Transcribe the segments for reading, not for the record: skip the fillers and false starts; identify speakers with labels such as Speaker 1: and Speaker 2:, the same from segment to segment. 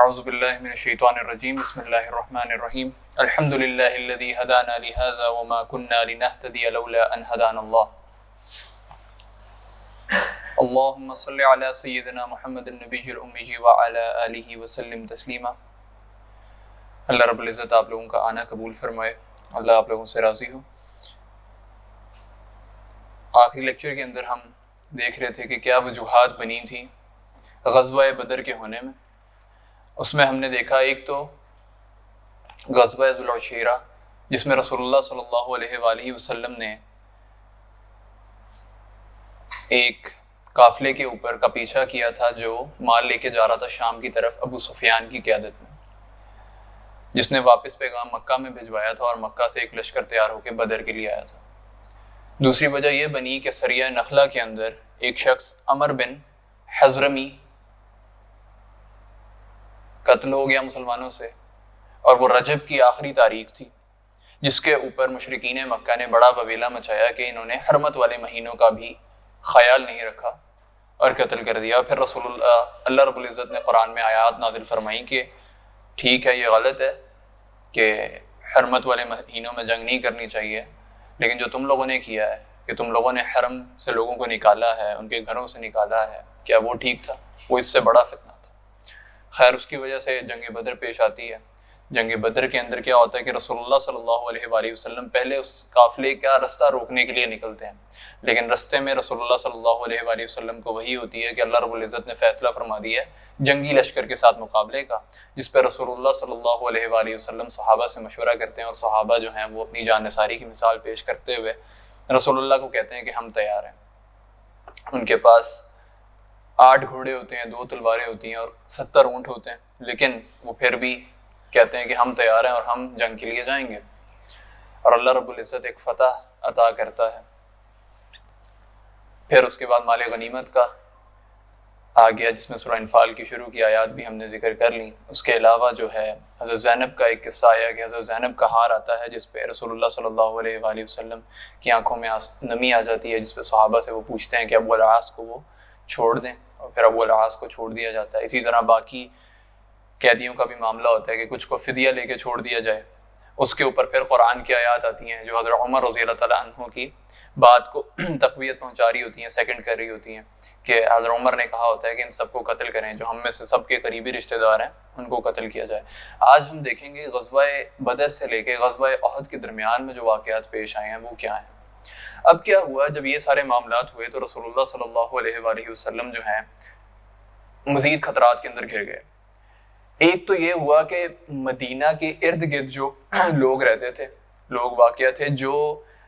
Speaker 1: اعوذ باللہ من الشیطان الرجیم بسم اللہ الرحمن الرحیم الحمد للہ الذی ہدانا لہذا وما كنا لنہتدی لولا ان ہدانا اللہ اللہم صل علی سیدنا محمد النبی الأمی وعلی آلہ وسلم تسلیما۔ اللہ رب العزت آپ لوگوں کا آنا قبول فرمائے، اللہ آپ لوگوں سے راضی ہو۔ آخری لیکچر کے اندر ہم دیکھ رہے تھے کہ کیا وجوہات بنی تھیں غزوہ بدر کے ہونے میں۔ اس میں ہم نے دیکھا ایک تو غزوہ ذو العشیرہ جس میں رسول اللہ صلی اللہ علیہ وآلہ وسلم نے ایک قافلے کے اوپر کا پیچھا کیا تھا جو مال لے کے جا رہا تھا شام کی طرف ابو سفیان کی قیادت میں، جس نے واپس پیغام مکہ میں بھجوایا تھا اور مکہ سے ایک لشکر تیار ہو کے بدر کے لیے آیا تھا۔ دوسری وجہ یہ بنی کہ سریہ نخلہ کے اندر ایک شخص عمر بن حضرمی قتل ہو گیا مسلمانوں سے، اور وہ رجب کی آخری تاریخ تھی جس کے اوپر مشرکین مکہ نے بڑا بویلا مچایا کہ انہوں نے حرمت والے مہینوں کا بھی خیال نہیں رکھا اور قتل کر دیا۔ پھر اللہ رب العزت نے قرآن میں آیات نازل فرمائی کہ ٹھیک ہے یہ غلط ہے کہ حرمت والے مہینوں میں جنگ نہیں کرنی چاہیے، لیکن جو تم لوگوں نے کیا ہے کہ تم لوگوں نے حرم سے لوگوں کو نکالا ہے، ان کے گھروں سے نکالا ہے، کیا وہ ٹھیک تھا؟ وہ اس سے بڑا فتنہ تھا۔ خیر اس کی وجہ سے جنگ بدر پیش آتی ہے۔ جنگ بدر کے اندر کیا ہوتا ہے کہ رسول اللہ صلی اللہ علیہ وآلہ وسلم پہلے اس قافلے کا رستہ روکنے کے لیے نکلتے ہیں، لیکن رستے میں رسول اللہ صلی اللہ علیہ وآلہ وسلم کو وحی ہوتی ہے کہ اللہ رب العزت نے فیصلہ فرما دیا ہے جنگی لشکر کے ساتھ مقابلے کا، جس پہ رسول اللہ صلی اللہ علیہ وآلہ وسلم صحابہ سے مشورہ کرتے ہیں، اور صحابہ جو ہیں وہ اپنی جان نثاری کی مثال پیش کرتے ہوئے رسول اللہ کو کہتے ہیں کہ ہم تیار ہیں۔ ان کے پاس 8 گھوڑے ہوتے ہیں، 2 تلواریں ہوتی ہیں اور 70 اونٹ ہوتے ہیں، لیکن وہ پھر بھی کہتے ہیں کہ ہم تیار ہیں اور ہم جنگ کے لیے جائیں گے، اور اللہ رب العزت ایک فتح عطا کرتا ہے۔ پھر اس کے بعد مال غنیمت کا آ گیا جس میں سورہ انفال کی شروع کی آیات بھی ہم نے ذکر کر لی۔ اس کے علاوہ جو ہے حضرت زینب کا ایک قصہ آیا کہ حضرت زینب کا ہار آتا ہے جس پہ رسول اللہ صلی اللہ علیہ وآلہ وسلم کی آنکھوں میں نمی آ جاتی ہے، جس پہ صحابہ سے وہ پوچھتے ہیں کہ ابو العاص کو وہ چھوڑ دیں، اور پھر ابو العاص کو چھوڑ دیا جاتا ہے۔ اسی طرح باقی قیدیوں کا بھی معاملہ ہوتا ہے کہ کچھ کو فدیہ لے کے چھوڑ دیا جائے۔ اس کے اوپر پھر قرآن کی آیات آتی ہیں جو حضرت عمر رضی اللہ تعالیٰ عنہ کی بات کو تقویت پہنچا رہی ہوتی ہیں، سیکنڈ کر رہی ہوتی ہیں، کہ حضرت عمر نے کہا ہوتا ہے کہ ان سب کو قتل کریں، جو ہم میں سے سب کے قریبی رشتہ دار ہیں ان کو قتل کیا جائے۔ آج ہم دیکھیں گے غزوہ بدر سے لے کے غزوہ احد کے درمیان میں جو واقعات پیش آئے ہیں وہ کیا ہیں۔ اب کیا ہوا جب یہ سارے معاملات ہوئے تو رسول اللہ صلی اللہ علیہ وآلہ وسلم جو ہیں مزید خطرات کے اندر گھر گئے۔ ایک تو یہ ہوا کہ مدینہ کے ارد گرد جو لوگ رہتے تھے، لوگ واقع تھے جو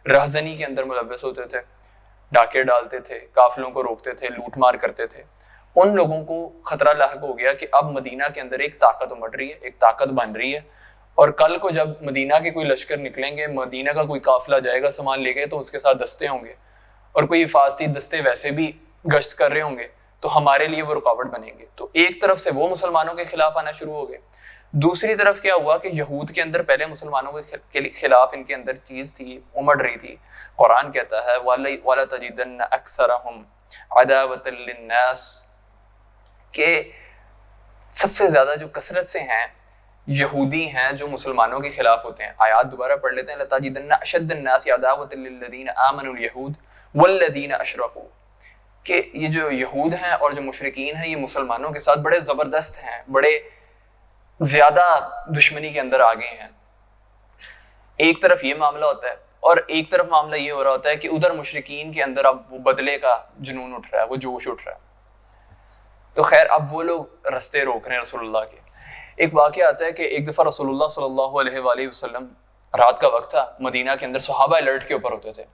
Speaker 1: رہزنی کے اندر ملوث ہوتے تھے، ڈاکے ڈالتے تھے، قافلوں کو روکتے تھے، لوٹ مار کرتے تھے، ان لوگوں کو خطرہ لاحق ہو گیا کہ اب مدینہ کے اندر ایک طاقت امڑ رہی ہے، ایک طاقت بن رہی ہے، اور کل کو جب مدینہ کے کوئی لشکر نکلیں گے، مدینہ کا کوئی قافلہ جائے گا سامان لے کے، تو اس کے ساتھ دستے ہوں گے، اور کوئی حفاظتی دستے ویسے بھی گشت کر رہے ہوں گے تو ہمارے لیے وہ رکاوٹ بنیں گے۔ تو ایک طرف سے وہ مسلمانوں کے خلاف آنا شروع ہو گئے، دوسری طرف کیا ہوا کہ یہود کے اندر پہلے مسلمانوں کے خلاف ان کے اندر چیز تھی، امڑ رہی تھی۔ قرآن کہتا ہے وَلَتَجِدَنَّ أَكْثَرَهُمْ عَدَاوَةً لِلنَّاسِ، کہ سب سے زیادہ جو کثرت سے ہیں یہودی ہیں جو مسلمانوں کے خلاف ہوتے ہیں۔ آیات دوبارہ پڑھ لیتے ہیں، لَتَجِدَنَّ أَشَدَّ النَّاسِ عَدَاوَةً لِلَّذِينَ آمَنُوا الْيَهُودُ وَالَّذِينَ أَشْرَكُوا، کہ یہ جو یہود ہیں اور جو مشرکین ہیں یہ مسلمانوں کے ساتھ بڑے زبردست ہیں، بڑے زیادہ دشمنی کے اندر آگے ہیں۔ ایک طرف یہ معاملہ ہوتا ہے، اور ایک طرف معاملہ یہ ہو رہا ہوتا ہے کہ ادھر مشرکین کے اندر اب وہ بدلے کا جنون اٹھ رہا ہے، وہ جوش اٹھ رہا ہے۔ تو خیر اب وہ لوگ رستے روک رہے ہیں رسول اللہ کے۔ ایک واقعہ آتا ہے کہ ایک دفعہ رسول اللہ صلی اللہ علیہ وآلہ وسلم، رات کا وقت تھا، مدینہ کے اندر صحابہ الرٹ کے اوپر ہوتے تھے،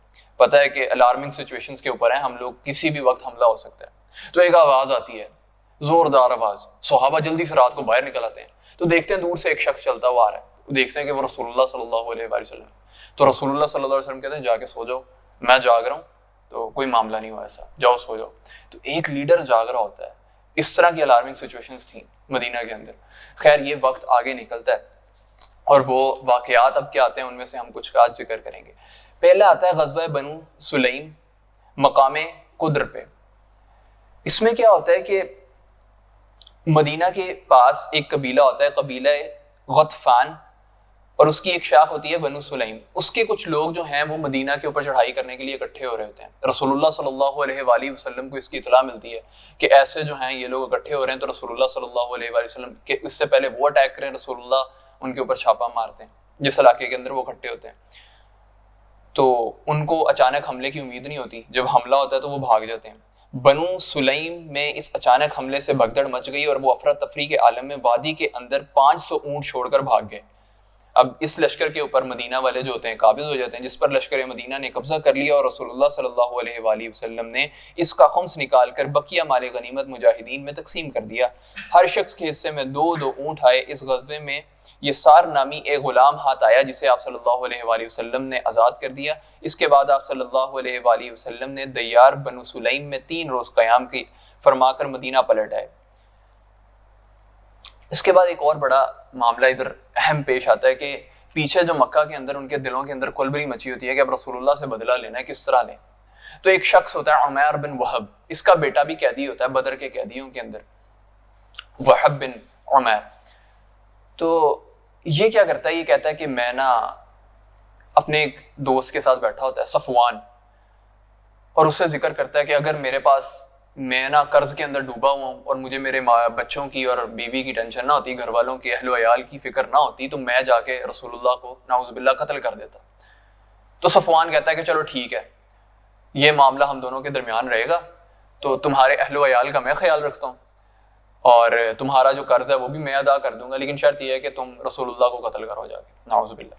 Speaker 1: پتہ ہے کہ الارمنگ سچویشنز کے اوپر ہیں، ہم لوگ کسی بھی وقت حملہ ہو سکتا ہے۔ تو ایک آواز آتی ہے، زوردار آواز، صحابہ جلدی سے رات کو باہر نکل آتے ہیں، تو دیکھتے ہیں دور سے ایک شخص چلتا ہوا آ رہا ہے، دیکھتے ہیں کہ وہ رسول اللہ صلی اللہ علیہ وآلہ وسلم۔ تو رسول اللہ صلی اللہ علیہ وسلم کہتے ہیں جا کے سو جاؤ، میں جاگ رہا ہوں، تو کوئی معاملہ نہیں ہوا ایسا، جاؤ سو جاؤ۔ تو ایک لیڈر جاگ رہا ہوتا ہے۔ اس طرح کی الارمنگ سچویشنز تھیں مدینہ کے اندر۔ خیر یہ وقت آگے نکلتا ہے اور وہ واقعات اب کیا آتے ہیں ان میں سے ہم کچھ آج ذکر کریں گے۔ پہلا آتا ہے غزوہ بنو سلیم مقام قدر پہ۔ اس میں کیا ہوتا ہے کہ مدینہ کے پاس ایک قبیلہ ہوتا ہے، قبیلہ غطفان، اور اس کی ایک شاخ ہوتی ہے بنو سلیم. اس کے کچھ لوگ جو ہیں وہ مدینہ کے اوپر چڑھائی کرنے کے لیے اکٹھے ہو رہے ہوتے ہیں. رسول اللہ صلی اللہ علیہ وآلہ وسلم کو اس کی اطلاع ملتی ہے کہ ایسے جو ہیں یہ لوگ اکٹھے ہو رہے ہیں، تو رسول اللہ صلی اللہ علیہ وآلہ وسلم کہ اس سے پہلے وہ اٹیک کریں، رسول اللہ ان کے اوپر چھاپا مارتے ہیں جس علاقے کے اندر وہ اکٹھے ہوتے ہیں. تو ان کو اچانک حملے کی امید نہیں ہوتی، جب حملہ ہوتا ہے تو وہ بھاگ جاتے ہیں. بنو سلیم میں اس اچانک حملے سے بھگدڑ مچ گئی اور وہ افراتفری کے عالم میں وادی کے اندر 500 اونٹ چھوڑ کر بھاگ گئے. اب اس لشکر کے اوپر مدینہ والے جو ہوتے ہیں قابض ہو جاتے ہیں، جس پر لشکر مدینہ نے قبضہ کر لیا، اور رسول اللہ صلی اللہ علیہ وآلہ وسلم نے اس کا خمس نکال کر بقیہ مال غنیمت مجاہدین میں تقسیم کر دیا. ہر شخص کے حصے میں 2 اونٹ آئے. اس غزوے میں یسار نامی ایک غلام ہاتھ آیا جسے آپ صلی اللہ علیہ وآلہ وسلم نے آزاد کر دیا. اس کے بعد آپ صلی اللہ علیہ وآلہ وسلم نے دیار بنو سلیم میں 3 روز قیام کی فرما کر مدینہ پلٹ آئے. اس کے بعد ایک اور بڑا معاملہ ادھر اہم پیش آتا ہے کہ پیچھے جو مکہ کے اندر ان کے دلوں کے اندر کلبری مچی ہوتی ہے کہ اب رسول اللہ سے بدلہ لینا ہے، کس طرح لیں. تو ایک شخص ہوتا ہے عمیر بن وہب، اس کا بیٹا بھی قیدی ہوتا ہے بدر کے قیدیوں کے اندر، وہب بن عمیر. تو یہ کیا کرتا ہے، یہ کہتا ہے کہ میں نا اپنے ایک دوست کے ساتھ بیٹھا ہوتا ہے صفوان، اور اس سے ذکر کرتا ہے کہ اگر میرے پاس میں نا قرض کے اندر ڈوبا ہوا ہوں اور مجھے میرے بچوں کی اور بیوی کی ٹینشن نہ ہوتی، گھر والوں کی اہل و عیال کی فکر نہ ہوتی، تو میں جا کے رسول اللہ کو نعوذ باللہ قتل کر دیتا. تو صفوان کہتا ہے کہ چلو ٹھیک ہے، یہ معاملہ ہم دونوں کے درمیان رہے گا، تو تمہارے اہل و عیال کا میں خیال رکھتا ہوں اور تمہارا جو قرض ہے وہ بھی میں ادا کر دوں گا، لیکن شرط یہ ہے کہ تم رسول اللہ کو قتل کرو جا کے نعوذ باللہ.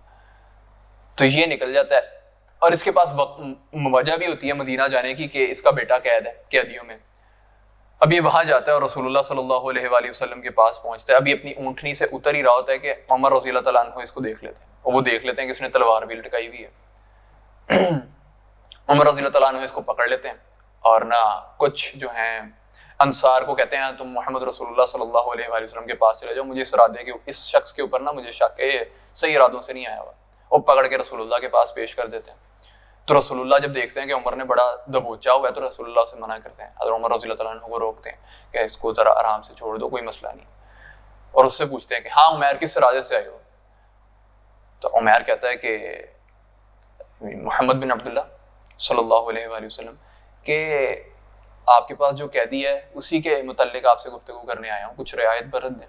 Speaker 1: تو یہ نکل جاتا ہے، اور اس کے پاس وجہ بھی ہوتی ہے مدینہ جانے کی کہ اس کا بیٹا قید ہے قیدیوں میں. اب یہ وہاں جاتا ہے اور رسول اللہ صلی اللہ علیہ وآلہ وسلم کے پاس پہنچتا ہے. ابھی اپنی اونٹنی سے اتر ہی رہا ہوتا ہے کہ عمر رضی اللہ تعالیٰ عنہ اس کو دیکھ لیتے ہیں، اور وہ دیکھ لیتے ہیں کہ اس نے تلوار بھی لٹکائی ہوئی ہے. عمر رضی اللہ تعالیٰ عنہ اس کو پکڑ لیتے ہیں، اور نہ کچھ جو ہیں انصار کو کہتے ہیں تم محمد رسول اللہ صلی اللہ علیہ وآلہ وسلم کے پاس چلے جاؤ، مجھے اس ارادے کے اس شخص کے اوپر نا مجھے شک ہے یہ صحیح ارادوں سے نہیں آیا ہوا. وہ پکڑ کے رسول اللہ کے پاس پیش کر دیتے ہیں. تو رسول اللہ جب دیکھتے ہیں کہ عمر نے بڑا دبوچا ہوا ہے تو رسول اللہ سے منع کرتے ہیں. حضرت عمر رضی اللہ تعالیٰ عنہ کو روکتے ہیں کہ اس کو ذرا آرام سے چھوڑ دو، کوئی مسئلہ نہیں. اور اس سے پوچھتے ہیں کہ ہاں عمیر کس ارادے سے آئے ہو؟ تو عمیر کہتا ہے کہ محمد بن عبداللہ صلی اللہ علیہ وآلہ وسلم کہ آپ کے پاس جو قیدی ہے اسی کے متعلق آپ سے گفتگو کرنے آیا ہوں، کچھ رعایت برت دیں.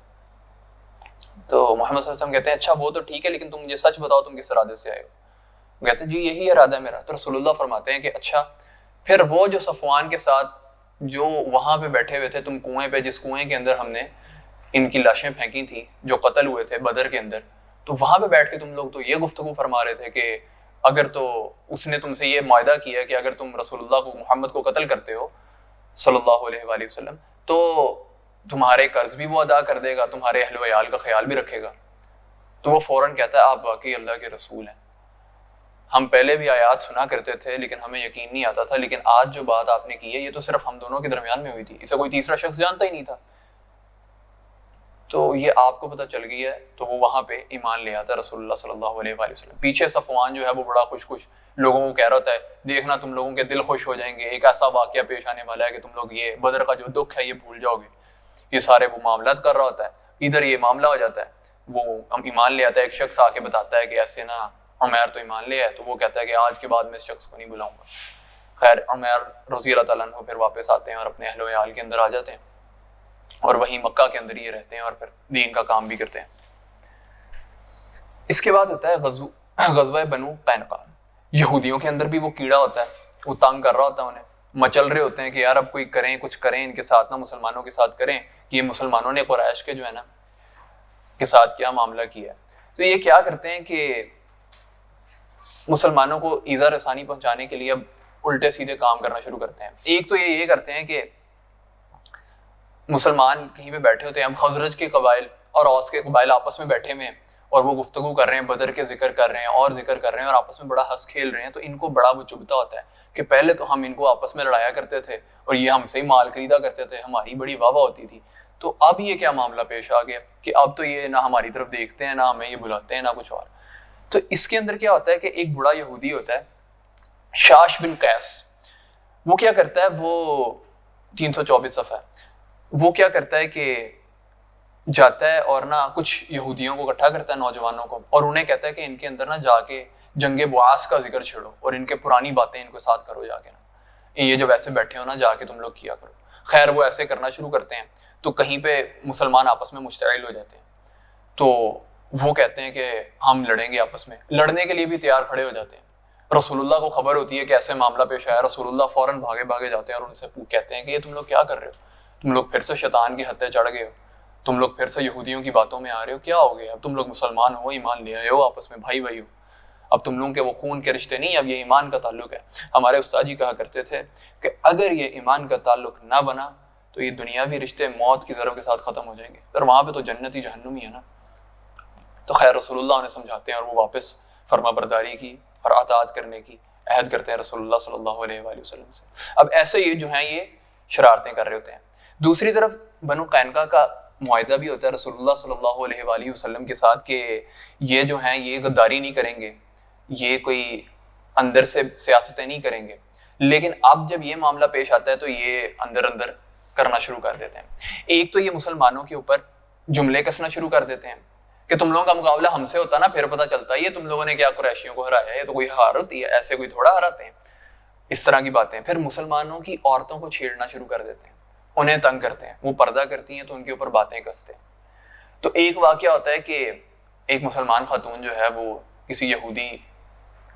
Speaker 1: تو محمد صلی اللہ علیہ وسلم کہتے ہیں اچھا وہ تو ٹھیک ہے، لیکن تم مجھے سچ بتاؤ تم کس ارادے سے آئے ہو. وہ کہتے ہیں جی یہی ارادہ ہے میرا. تو رسول اللہ فرماتے ہیں کہ اچھا پھر وہ جو صفوان کے ساتھ جو وہاں پہ بیٹھے ہوئے تھے تم کنویں پہ، جس کنویں کے اندر ہم نے ان کی لاشیں پھینکی تھیں جو قتل ہوئے تھے بدر کے اندر، تو وہاں پہ بیٹھ کے تم لوگ تو یہ گفتگو فرما رہے تھے کہ اگر تو اس نے تم سے یہ معاہدہ کیا ہے کہ اگر تم رسول اللہ کو محمد کو قتل کرتے ہو صلی اللہ علیہ وآلہ وسلم تو تمہارے قرض بھی وہ ادا کر دے گا، تمہارے اہل و عیال کا خیال بھی رکھے گا. تو وہ فوراً کہتا ہے آپ واقعی اللہ کے رسول ہیں، ہم پہلے بھی آیات سنا کرتے تھے لیکن ہمیں یقین نہیں آتا تھا، لیکن آج جو بات آپ نے کی ہے یہ تو صرف ہم دونوں کے درمیان میں ہوئی تھی، اسے کوئی تیسرا شخص جانتا ہی نہیں تھا. تو یہ آپ کو پتہ چل گئی ہے. تو وہ وہاں پہ ایمان لے آتا ہے رسول اللہ صلی اللہ علیہ وآلہ وسلم. پیچھے صفوان جو ہے وہ بڑا خوش لوگوں کو کہہ رہا ہوتا ہے دیکھنا تم لوگوں کے دل خوش ہو جائیں گے، ایک ایسا واقعہ پیش آنے والا ہے کہ تم لوگ یہ بدر کا جو دکھ ہے یہ بھول جاؤ گے. یہ سارے وہ معاملات کر رہا ہوتا ہے، ادھر یہ معاملہ ہو جاتا ہے. وہ ایمان لے آتا ہے، ایک شخص آ کے بتاتا ہے کہ ایسے نا عمیر تو ایمان لے ہے. تو وہ کہتا ہے کہ آج کے بعد میں اس شخص کو نہیں بلاؤں گا. خیر عمیر رضی اللہ تعالیٰ عنہ پھر واپس آتے ہیں اور اپنے اہل و عیال کے اندر آ جاتے ہیں اور وہیں مکہ کے اندر ہی رہتے ہیں اور پھر دین کا کام بھی کرتے ہیں. اس کے بعد ہوتا ہے غزوہ بنو قینقاع. یہودیوں کے اندر بھی وہ کیڑا ہوتا ہے، وہ تنگ کر رہا ہوتا ہے انہیں، مچل رہے ہوتے ہیں کہ یار اب کوئی کریں کچھ کریں ان کے ساتھ نا، مسلمانوں کے ساتھ کریں کہ یہ مسلمانوں نے قریش کے جو ہے نا کے ساتھ کیا معاملہ کیا ہے. تو یہ کیا کرتے ہیں کہ مسلمانوں کو ایذا رسانی پہنچانے کے لیے اب الٹے سیدھے کام کرنا شروع کرتے ہیں. ایک تو یہ کرتے ہیں کہ مسلمان کہیں پہ بیٹھے ہوتے ہیں، اب خزرج کے قبائل اور اوس کے قبائل آپس میں بیٹھے ہوئے ہیں اور وہ گفتگو کر رہے ہیں، بدر کے ذکر کر رہے ہیں اور ذکر کر رہے ہیں اور آپس میں بڑا ہنس کھیل رہے ہیں. تو ان کو بڑا وہ چبھتا ہوتا ہے کہ پہلے تو ہم ان کو آپس میں لڑایا کرتے تھے اور یہ ہم سے ہی مال خریدا کرتے تھے، ہماری بڑی واہ واہ ہوتی تھی، تو اب یہ کیا معاملہ پیش آ گیا کہ اب تو یہ نہ ہماری طرف دیکھتے ہیں، نہ ہمیں یہ بلاتے ہیں، نہ کچھ اور. تو اس کے اندر کیا ہوتا ہے کہ ایک بڑا یہودی ہوتا ہے شاش بن قیس. وہ کیا کرتا ہے، وہ 324 صفحہ ہے، وہ کیا کرتا ہے کہ جاتا ہے اور نا کچھ یہودیوں کو اکٹھا کرتا ہے، نوجوانوں کو، اور انہیں کہتا ہے کہ ان کے اندر نا جا کے جنگ بعاث کا ذکر چھیڑو اور ان کے پرانی باتیں ان کو ساتھ کرو، جا کے نا یہ جو ایسے بیٹھے ہو نا جا کے تم لوگ کیا کرو۔ خیر وہ ایسے کرنا شروع کرتے ہیں تو کہیں پہ مسلمان آپس میں مشتعل ہو جاتے ہیں، تو وہ کہتے ہیں کہ ہم لڑیں گے آپس میں، لڑنے کے لیے بھی تیار کھڑے ہو جاتے ہیں۔ رسول اللہ کو خبر ہوتی ہے کہ ایسے معاملہ پیش آیا، رسول اللہ فوراً بھاگے بھاگے جاتے ہیں اور ان سے کہتے ہیں کہ یہ تم لوگ کیا کر رہے ہو، تم لوگ پھر سے شیطان کی حد چڑھ گئے ہو، تم لوگ پھر سے یہودیوں کی باتوں میں آ رہے ہو، کیا ہو گیا؟ اب تم لوگ مسلمان ہو، ایمان لے آئے ہو، آپس میں بھائی بھائی ہو، اب تم لوگوں کے وہ خون کے رشتے نہیں، اب یہ ایمان کا تعلق ہے۔ ہمارے استاد جی کہا کرتے تھے کہ اگر یہ ایمان کا تعلق نہ بنا تو یہ دنیاوی رشتے موت کی ضرب کے ساتھ ختم ہو جائیں گے، اور وہاں پہ تو جنتی جہنم ہی ہے نا۔ تو خیر رسول اللہ انہیں سمجھاتے ہیں اور وہ واپس فرما برداری کی اور اطاعت کرنے کی عہد کرتے ہیں رسول اللہ صلی اللہ علیہ وآلہ وسلم سے۔ اب ایسے یہ جو ہیں یہ شرارتیں کر رہے ہوتے ہیں۔ دوسری طرف بنو قینقاع کا معاہدہ بھی ہوتا ہے رسول اللہ صلی اللہ علیہ وآلہ وسلم کے ساتھ کہ یہ جو ہیں یہ غداری نہیں کریں گے، یہ کوئی اندر سے سیاستیں نہیں کریں گے، لیکن اب جب یہ معاملہ پیش آتا ہے تو یہ اندر اندر کرنا شروع کر دیتے ہیں۔ ایک تو یہ مسلمانوں کے اوپر جملے کسنا شروع کر دیتے ہیں کہ تم لوگوں کا مقابلہ ہم سے ہوتا نا پھر پتہ چلتا ہے یہ تم لوگوں نے کیا قریشیوں کو ہرایا، یہ تو کوئی ہار ہوتی ہے، ایسے کوئی تھوڑا ہراتے ہیں، اس طرح کی باتیں۔ پھر مسلمانوں کی عورتوں کو چھیڑنا شروع کر دیتے ہیں، انہیں تنگ کرتے ہیں، وہ پردہ کرتی ہیں تو ان کے اوپر باتیں کستے ہیں۔ تو ایک واقعہ ہوتا ہے کہ ایک مسلمان خاتون جو ہے وہ کسی یہودی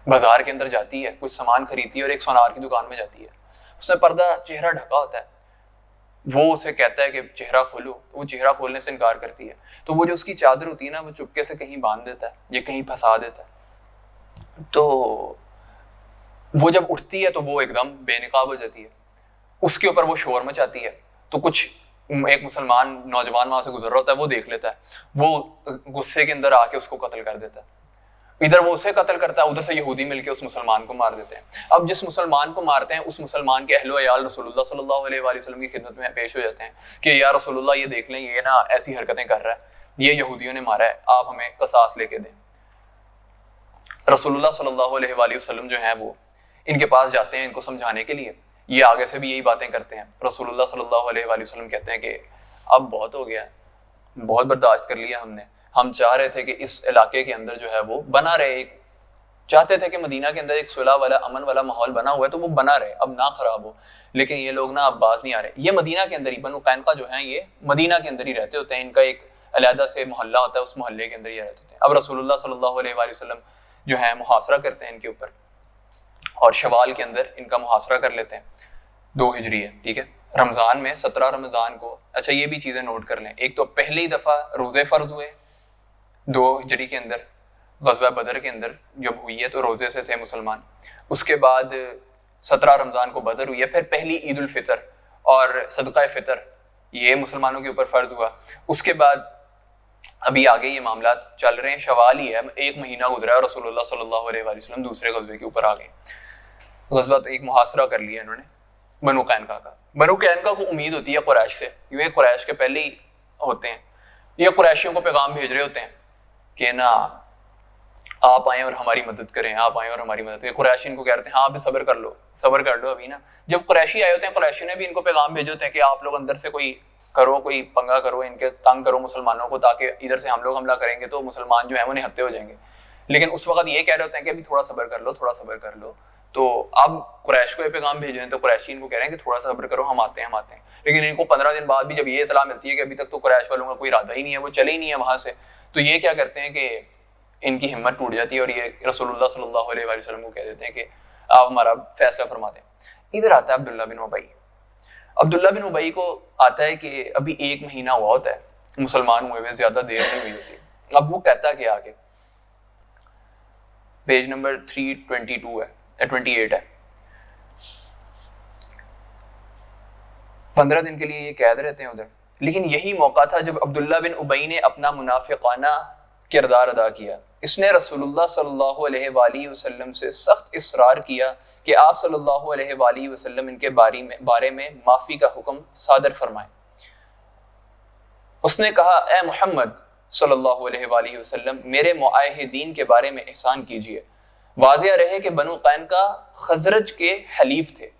Speaker 1: بازار کے اندر جاتی ہے، کچھ سامان خریدتی ہے اور ایک سونار کی دکان میں جاتی ہے، اس نے پردہ چہرہ ڈھکا ہوتا ہے، وہ اسے کہتا ہے کہ چہرہ کھولو، تو وہ چہرہ کھولنے سے انکار کرتی ہے، تو وہ جو اس کی چادر ہوتی ہے نا وہ چپکے سے کہیں باندھ دیتا ہے یا کہیں پھنسا دیتا ہے، تو وہ جب اٹھتی ہے تو وہ ایک دم بے نقاب ہو جاتی ہے، اس کے اوپر وہ شور مچاتی ہے، تو کچھ ایک مسلمان نوجوان وہاں سے گزر رہا ہوتا ہے، وہ دیکھ لیتا ہے، وہ غصے کے اندر آ کے اس کو قتل کر دیتا ہے، ادھر وہ اسے قتل کرتا ہے، ادھر سے یہودی مل کے اس مسلمان کو مار دیتے ہیں۔ اب جس مسلمان کو مارتے ہیں اس مسلمان کے اہل و عیال رسول اللہ صلی اللہ علیہ وآلہ وسلم کی خدمت میں پیش ہو جاتے ہیں کہ یا رسول اللہ یہ دیکھ لیں یہ نا ایسی حرکتیں کر رہا ہے، یہ یہودیوں نے مارا ہے، آپ ہمیں قصاص لے کے دیں۔ رسول اللہ صلی اللہ علیہ وآلہ وسلم جو ہیں وہ ان کے پاس جاتے ہیں ان کو سمجھانے کے لیے، یہ آگے سے بھی یہی باتیں کرتے ہیں۔ رسول اللہ صلی اللہ علیہ وآلہ وسلم کہتے ہیں کہ اب بہت ہو گیا، بہت برداشت کر لیا ہم نے، ہم چاہ رہے تھے کہ اس علاقے کے اندر جو ہے وہ بنا رہے، چاہتے تھے کہ مدینہ کے اندر ایک صلح والا امن والا ماحول بنا ہوا ہے تو وہ بنا رہے، اب نہ خراب ہو، لیکن یہ لوگ نا اب باز نہیں آ رہے۔ یہ مدینہ کے اندر ہی بنو قینقاع جو ہیں یہ مدینہ کے اندر ہی رہتے ہوتے ہیں، ان کا ایک علیحدہ سے محلہ ہوتا ہے، اس محلے کے اندر ہی رہتے ہوتے ہیں۔ اب رسول اللہ صلی اللہ علیہ وآلہ وسلم جو ہیں محاصرہ کرتے ہیں ان کے اوپر، اور شوال کے اندر ان کا محاصرہ کر لیتے ہیں، 2 ہجری ہے، ٹھیک ہے، رمضان میں 17 رمضان کو۔ اچھا یہ بھی چیزیں نوٹ کر لیں، ایک تو پہلی دفعہ روزے فرض ہوئے 2 ہجری کے اندر، غزوہ بدر کے اندر جب ہوئی ہے تو روزے سے تھے مسلمان، اس کے بعد 17 رمضان کو بدر ہوئی ہے، پھر پہلی عید الفطر اور صدقہ فطر یہ مسلمانوں کے اوپر فرض ہوا، اس کے بعد ابھی آگے یہ معاملات چل رہے ہیں، شوال ہی ہے، 1 مہینہ گزرا ہے، رسول اللہ صلی اللہ علیہ وآلہ وسلم دوسرے غزوے کے اوپر آ گئے۔ غزوہ تو ایک محاصرہ کر لیا انہوں نے بنو قینقاع کا۔ بنو قینقاع کو امید ہوتی ہے قریش سے، یہ قریش کے پہلے ہی ہوتے ہیں، یہ قریشیوں کو پیغام بھیج رہے ہوتے ہیں کہ نا آپ آئیں اور ہماری مدد کریں، آپ آئیں اور ہماری مدد کریں۔ قریشی ان کو کہتے ہیں ہاں ابھی صبر کر لو، صبر کر لو ابھی نا۔ جب قریشی آئے ہوتے ہیں قریشی نے بھی ان کو پیغام بھیجے ہوتے ہیں کہ آپ لوگ اندر سے کوئی کرو، کوئی پنگا کرو، ان کے تنگ کرو مسلمانوں کو، تاکہ ادھر سے ہم لوگ حملہ کریں گے تو مسلمان جو ہیں وہ نہتے ہو جائیں گے۔ لیکن اس وقت یہ کہہ رہے ہوتے ہیں کہ ابھی تھوڑا صبر کر لو، تھوڑا صبر کر لو۔ تو اب قریش کو یہ پیغام بھیج رہے ہیں تو قریشی ان کو کہہ رہے ہیں کہ تھوڑا صبر کرو، ہم آتے ہیں ہم آتے ہیں۔ لیکن ان کو 15 دن بعد بھی جب یہ اطلاع ملتی ہے کہ ابھی تک تو قریش والوں کا کوئی ارادہ ہی نہیں ہے، وہ چلے ہی نہیں ہے وہاں سے، تو یہ کیا کرتے ہیں کہ ان کی ہمت ٹوٹ جاتی ہے اور یہ رسول اللہ صلی اللہ علیہ وآلہ وسلم کو کہہ دیتے ہیں کہ آپ ہمارا فیصلہ فرما دیں۔ ادھر آتا ہے عبداللہ بن ابی۔ عبداللہ بن ابی کو آتا ہے کہ ابھی 1 مہینہ ہوا ہوتا ہے مسلمان ہوئے ہوئے، زیادہ دیر نہیں ہوئی ہوتی۔ اب وہ کہتا کہ آگے پیج نمبر 322 ہے 28 ہے، 15 دن کے لیے یہ قید رہتے ہیں ادھر۔ لیکن یہی موقع تھا جب عبداللہ بن ابی نے اپنا منافقانہ کردار ادا کیا۔ اس نے رسول اللہ صلی اللہ علیہ وآلہ وسلم سے سخت اصرار کیا کہ آپ صلی اللہ علیہ وآلہ وسلم ان کے بارے میں معافی کا حکم صادر فرمائیں۔ اس نے کہا اے محمد صلی اللہ علیہ وآلہ وسلم میرے معاہدین کے بارے میں احسان کیجیے۔ واضح رہے کہ بنو قینقاع خزرج کے حلیف تھے،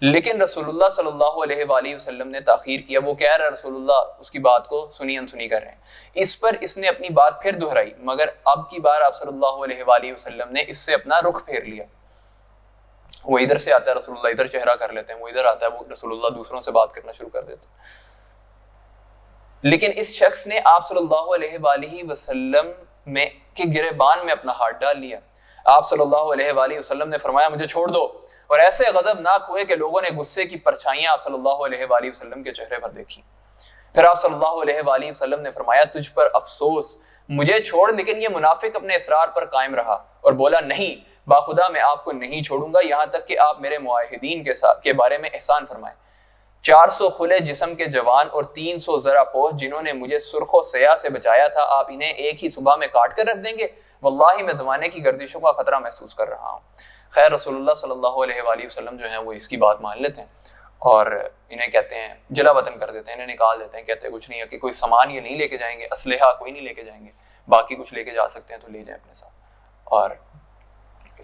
Speaker 1: لیکن رسول اللہ صلی اللہ علیہ وآلہ وسلم نے تاخیر کیا. وہ کہہ رہا رسول اللہ اس کی بات کو سنی انسنی کر رہے ہیں. اس پر اس نے اپنی بات پھر دہرائی، مگر اب کی بار آپ صلی اللہ علیہ وآلہ وسلم نے اس سے اپنا رخ پھیر لیا. وہ ادھر سے آتا ہے رسول اللہ ادھر چہرہ کر لیتے ہیں، وہ ادھر آتا ہے وہ رسول اللہ دوسروں سے بات کرنا شروع کر دیتے ہیں. لیکن اس شخص نے آپ صلی اللہ علیہ وآلہ وسلم میں کے گریبان میں اپنا ہاتھ ڈال لیا. آپ صلی اللہ علیہ وآلہ وسلم نے فرمایا مجھے چھوڑ دو، اور ایسے غضبناک ہوئے کہ لوگوں نے غصے کی پرچھائیاں آپ صلی اللہ علیہ وآلہ وسلم کے چہرے پر دیکھی. پھر آپ صلی اللہ علیہ وآلہ وسلم نے فرمایا تجھ پر افسوس، مجھے چھوڑ. لیکن یہ منافق اپنے اصرار پر قائم رہا اور بولا نہیں باخدا میں آپ کو نہیں چھوڑوں گا یہاں تک کہ آپ میرے معاہدین کے بارے میں احسان فرمائیں. 400 کھلے جسم کے جوان اور 300 ذرا پوش جنہوں نے مجھے سرخ و سیاہ سے بچایا تھا، آپ انہیں ایک ہی صبح میں کاٹ کر رکھ دیں گے؟ واللہ میں زمانے کی گردشوں کا خطرہ محسوس کر رہا ہوں. خیر رسول اللہ صلی اللہ علیہ وآلہ وسلم جو ہیں وہ اس کی بات مان لیتے ہیں اور انہیں کہتے ہیں جلا وطن کر دیتے ہیں، انہیں نکال دیتے ہیں. کہتے ہیں کچھ نہیں ہے کہ کوئی سامان یہ نہیں لے کے جائیں گے، اسلحہ کوئی نہیں لے کے جائیں گے، باقی کچھ لے کے جا سکتے ہیں تو لے جائیں اپنے ساتھ. اور